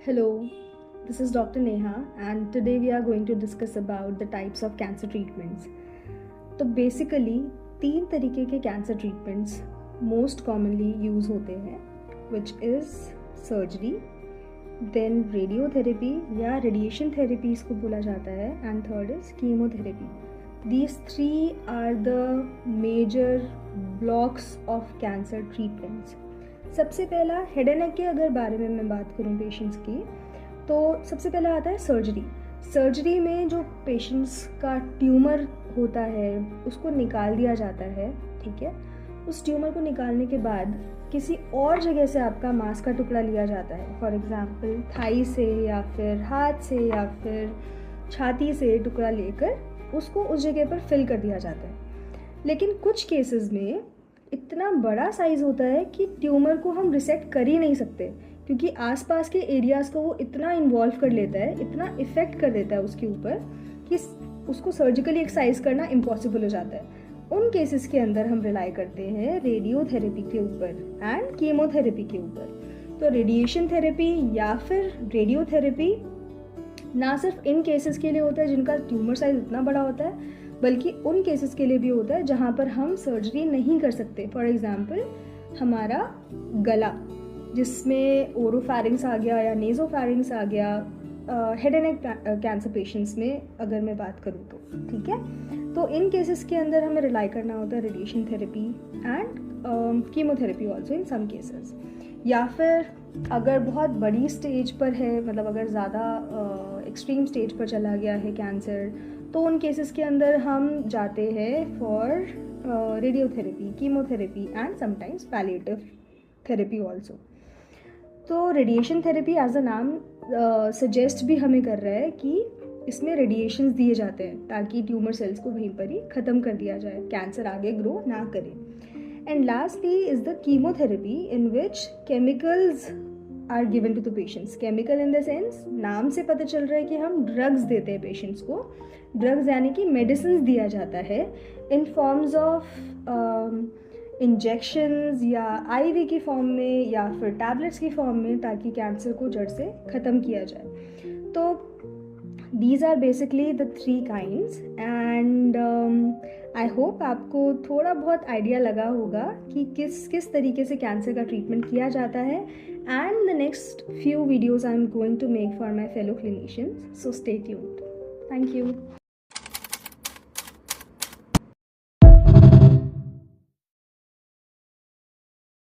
Hello, this is Dr. Neha, and today we are going to discuss about the types of cancer treatments. तो basically 3 तरीके के cancer treatments most commonly use होते हैं, which is surgery, then radiotherapy या radiation therapy इसको बोला जाता है, and third is chemotherapy. These 3 are the major blocks of cancer treatments. सबसे पहला हेड एंड नेक के अगर बारे में मैं बात करूं पेशेंट्स की, तो सबसे पहला आता है सर्जरी. सर्जरी में जो पेशेंट्स का ट्यूमर होता है उसको निकाल दिया जाता है. ठीक है, उस ट्यूमर को निकालने के बाद किसी और जगह से आपका मांस का टुकड़ा लिया जाता है. फॉर एग्जांपल थाई से या फिर हाथ से या फिर छाती से टुकड़ा लेकर उसको उस जगह पर फिल कर दिया जाता है. लेकिन कुछ केसेस में इतना बड़ा साइज़ होता है कि ट्यूमर को हम रिसेक्ट कर ही नहीं सकते, क्योंकि आसपास के एरियाज़ को वो इतना इन्वॉल्व कर लेता है, इतना इफ़ेक्ट कर देता है उसके ऊपर कि उसको सर्जिकली एक्साइज करना इम्पॉसिबल हो जाता है. उन केसेस के अंदर हम रिलाई करते हैं रेडियोथेरेपी के ऊपर एंड कीमोथेरेपी के ऊपर. तो रेडिएशन थेरेपी या फिर रेडियोथेरेपी ना सिर्फ इन केसेस के लिए होता है जिनका ट्यूमर साइज इतना बड़ा होता है, बल्कि उन केसेस के लिए भी होता है जहाँ पर हम सर्जरी नहीं कर सकते. फॉर एग्जांपल हमारा गला, जिसमें ओरोफैरिंग्स आ गया या नेज़ोफैरिंग्स आ गया, head and neck cancer patients में अगर मैं बात करूँ तो. ठीक है, तो इन केसेस के अंदर हमें रिलाई करना होता है radiation therapy and chemotherapy also in some cases. या फिर अगर बहुत बड़ी स्टेज पर है, मतलब अगर ज़्यादा एक्सट्रीम स्टेज पर चला गया है कैंसर, तो उन केसेस के अंदर हम जाते हैं for radiotherapy, chemotherapy and sometimes palliative therapy also. तो रेडिएशन थेरेपी एज अ नाम सजेस्ट भी हमें कर रहा है कि इसमें रेडिएशंस दिए जाते हैं ताकि ट्यूमर सेल्स को वहीं पर ही ख़त्म कर दिया जाए, कैंसर आगे ग्रो ना करे. And lastly is the chemotherapy in which chemicals are given to the patients. Chemical in the sense, नाम से पता चल रहा है कि हम ड्रग्स देते हैं पेशेंट्स को. ड्रग्स यानी कि मेडिसिन दिया जाता है इन फॉर्म्स ऑफ इंजेक्शंस या आईवी की फॉर्म में या फिर टैबलेट्स की फॉर्म में, ताकि कैंसर को जड़ से ख़त्म किया जाए. तो these are basically the 3 kinds and I hope आपको थोड़ा बहुत आइडिया लगा होगा कि किस तरीके से कैंसर का ट्रीटमेंट किया जाता है. and the next few videos I'm going to make for my fellow clinicians, so stay tuned. Thank you.